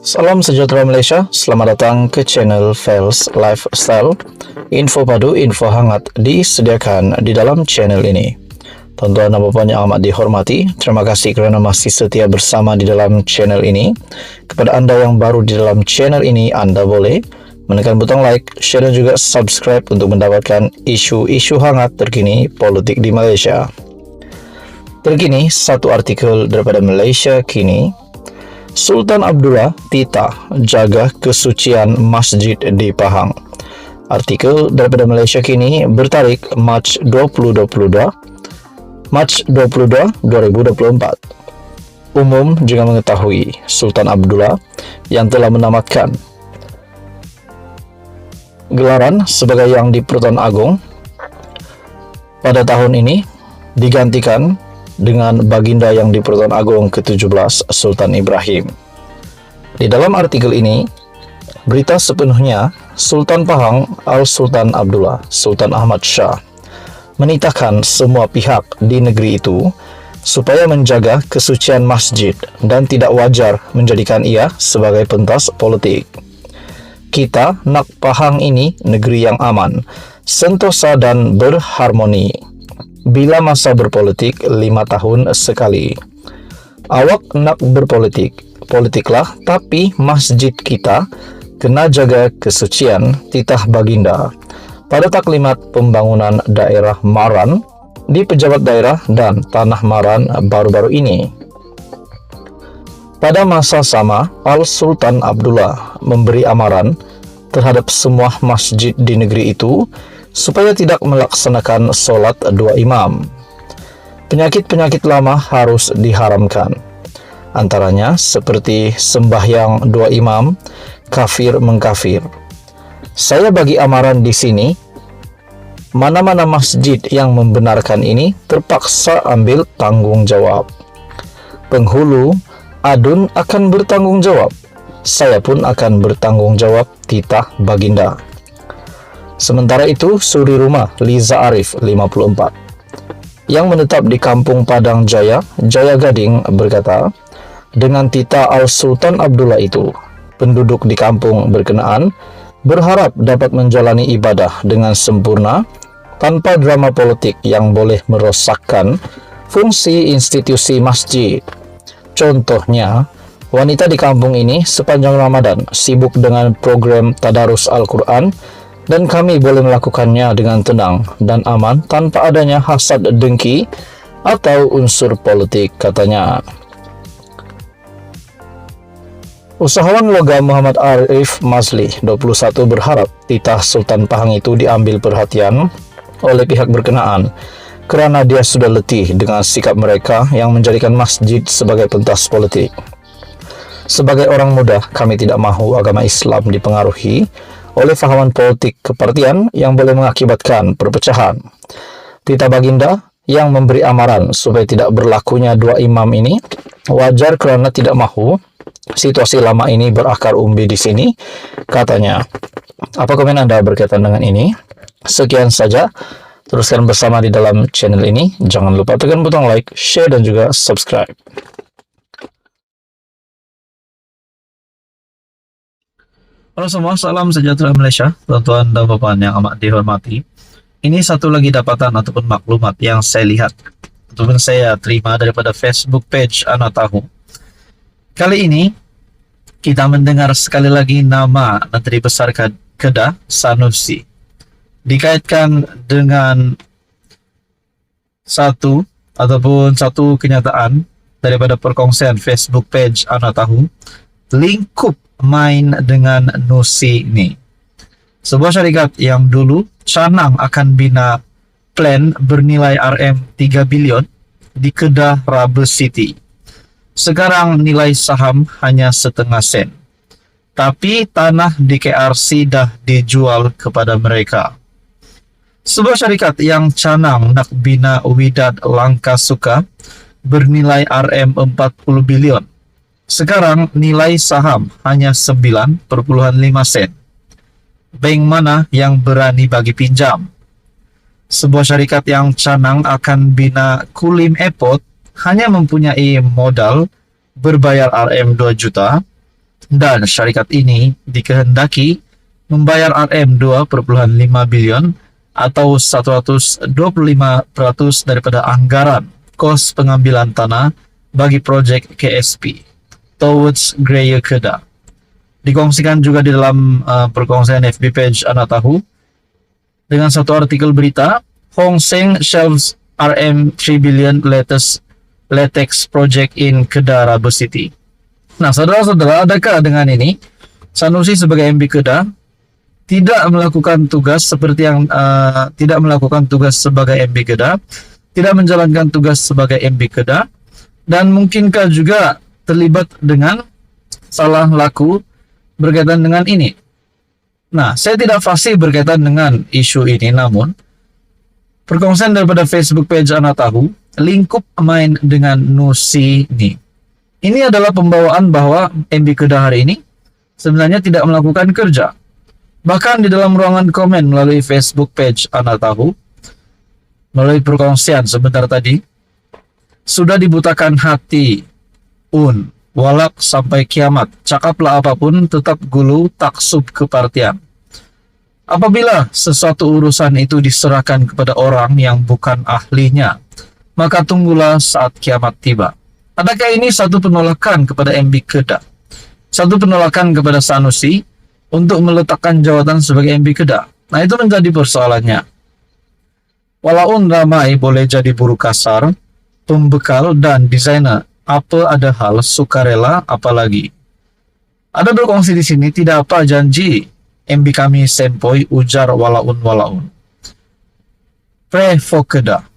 Salam sejahtera Malaysia, selamat datang ke channel Fels Lifestyle. Info padu, info hangat disediakan di dalam channel ini. Tuan-tuan dan puan yang amat dihormati, terima kasih kerana masih setia bersama di dalam channel ini. Kepada anda yang baru di dalam channel ini, anda boleh menekan butang like, share dan juga subscribe untuk mendapatkan isu-isu hangat terkini politik di Malaysia. Terkini, satu artikel daripada Malaysia Kini. Sultan Abdullah titah jaga kesucian masjid di Pahang. Artikel daripada Malaysia Kini bertarikh Mac 2024. Umum juga mengetahui Sultan Abdullah yang telah menamatkan gelaran sebagai Yang di-Pertuan Agong pada tahun ini digantikan dengan Baginda Yang di-Pertuan Agong ke-17 Sultan Ibrahim. Di dalam artikel ini, berita sepenuhnya Sultan Pahang Al-Sultan Abdullah Sultan Ahmad Shah menitahkan semua pihak di negeri itu supaya menjaga kesucian masjid dan tidak wajar menjadikan ia sebagai pentas politik. Kita nak Pahang ini negeri yang aman, sentosa dan berharmoni. Bila masa berpolitik 5 tahun sekali. Awak nak berpolitik, politiklah, tapi masjid kita kena jaga kesucian titah Baginda. Pada taklimat pembangunan daerah Maran di pejabat daerah dan tanah Maran baru-baru ini. Pada masa sama, Al-Sultan Abdullah memberi amaran terhadap semua masjid di negeri itu supaya tidak melaksanakan solat dua imam. Penyakit-penyakit lama harus diharamkan. Antaranya seperti sembahyang dua imam, kafir mengkafir. Saya bagi amaran di sini, mana-mana masjid yang membenarkan ini terpaksa ambil tanggung jawab. Penghulu adun akan bertanggung jawab. Saya pun akan bertanggung jawab titah Baginda. Sementara itu, suri rumah Liza Arif 54 yang menetap di Kampung Padang Jaya, Jaya Gading berkata, dengan titah Al-Sultan Abdullah itu, penduduk di kampung berkenaan berharap dapat menjalani ibadah dengan sempurna tanpa drama politik yang boleh merosakkan fungsi institusi masjid. Contohnya, wanita di kampung ini sepanjang Ramadan sibuk dengan program tadarus Al-Quran dan kami boleh melakukannya dengan tenang dan aman tanpa adanya hasad dengki atau unsur politik, katanya. Usahawan logam Muhammad Arif Mazli 21 berharap titah Sultan Pahang itu diambil perhatian oleh pihak berkenaan kerana dia sudah letih dengan sikap mereka yang menjadikan masjid sebagai pentas politik. Sebagai orang muda, kami tidak mahu agama Islam dipengaruhi oleh fahaman politik kepartian yang boleh mengakibatkan perpecahan. Titah Baginda yang memberi amaran supaya tidak berlakunya dua imam ini wajar kerana tidak mahu situasi lama ini berakar umbi di sini, katanya. Apa komen anda berkaitan dengan ini? Sekian saja. Teruskan bersama di dalam channel ini. Jangan lupa tekan butang like, share dan juga subscribe. Halo semua, salam sejahtera Malaysia, tuan-tuan dan puan yang amat dihormati. Ini satu lagi dapatan ataupun maklumat yang saya lihat ataupun saya terima daripada Facebook page Ana Tahu. Kali ini kita mendengar sekali lagi nama Menteri Besar Kedah Sanusi dikaitkan dengan satu kenyataan daripada perkongsian Facebook page Ana Tahu, lingkup main dengan Nusi ni. Sebuah syarikat yang dulu canang akan bina plan bernilai RM3 bilion di Kedah Rubber City. Sekarang nilai saham hanya setengah sen. Tapi tanah di KRC dah dijual kepada mereka. Sebuah syarikat yang canang nak bina Widad Langkah Suka bernilai RM40 bilion. Sekarang nilai saham hanya 9.5 sen. Bank mana yang berani bagi pinjam? Sebuah syarikat yang canang akan bina Kulim Airport hanya mempunyai modal berbayar RM2 juta, Dan syarikat ini dikehendaki membayar RM 2,5 bilion atau 125% daripada anggaran kos pengambilan tanah bagi projek KSP Towards Greater Kedah. Dikongsikan juga di dalam perkongsian FB page Anak Tahu dengan satu artikel berita, Hong Seng shelves RM 3 billion latex project in Kedah Rubber City. Nah, saudara-saudara, adakah dengan ini Sanusi sebagai MB Kedah tidak melakukan tugas seperti yang tidak melakukan tugas sebagai MB Kedah, tidak menjalankan tugas sebagai MB Kedah, dan mungkinkah juga terlibat dengan salah laku berkaitan dengan ini? Nah, saya tidak fasih berkaitan dengan isu ini, namun perkongsian daripada Facebook page Anak Tahu, lingkup main dengan Nusini. Ini adalah pembawaan bahwa MB Kedah hari ini sebenarnya tidak melakukan kerja. Bahkan di dalam ruangan komen melalui Facebook page Anak Tahu, melalui perkongsian sebentar tadi, sudah dibutakan hati, walak sampai kiamat, cakaplah apapun, tetap gulu taksub kepartian. Apabila sesuatu urusan itu diserahkan kepada orang yang bukan ahlinya, maka tunggulah saat kiamat tiba. Adakah ini satu penolakan kepada MB Kedah? Satu penolakan kepada Sanusi untuk meletakkan jawatan sebagai MB Kedah? Nah, itu menjadi persoalannya. Walaupun ramai boleh jadi buruh kasar, pembekal dan desainer, apa ada hal sukarela apalagi. Ada berkongsi di sini, tidak apa janji MB kami sempoi, ujar walaun. Pray for Kedah.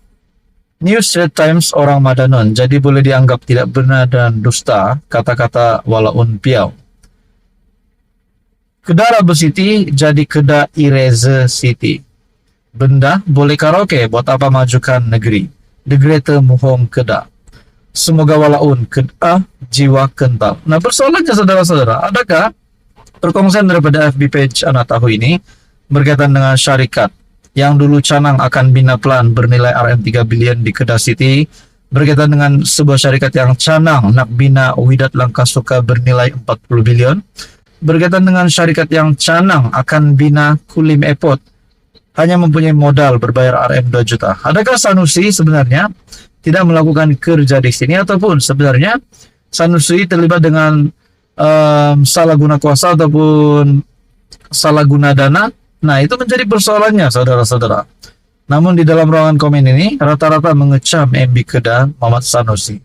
New Straits Times orang Madanon, jadi boleh dianggap tidak benar dan dusta, kata-kata walaun piau. Kedah Rubber City jadi Kedah Eraser City. Benda boleh karaoke, buat apa majukan negeri. The Greater Muhong Kedah. Semoga walaun Kedah jiwa kental. Nah, persoalannya saudara-saudara, adakah perkongsian daripada FB page Anak Tahu ini berkaitan dengan syarikat yang dulu canang akan bina plan bernilai RM 3 bilion di Kedah City, berkaitan dengan sebuah syarikat yang canang nak bina Widat Langkasuka bernilai 40 bilion, berkaitan dengan syarikat yang canang akan bina Kulim Airport hanya mempunyai modal berbayar RM 2 juta. Adakah Sanusi sebenarnya tidak melakukan kerja di sini, ataupun sebenarnya Sanusi terlibat dengan salah guna kuasa ataupun salah guna dana? Nah, itu menjadi persoalannya, saudara-saudara. Namun di dalam ruangan komen ini rata-rata mengecam MB Kedah Muhammad Sanusi.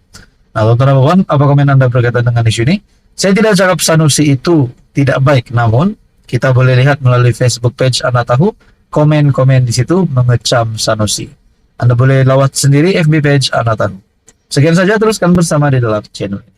Nah, teman-teman, apa komen Anda berkaitan dengan isu ini? Saya tidak cakap Sanusi itu tidak baik, namun kita boleh lihat melalui Facebook page Anak Tahu, komen-komen di situ mengecam Sanusi. Anda boleh lawat sendiri FB page Anak Tahu. Sekian saja, teruskan bersama di dalam channel ini.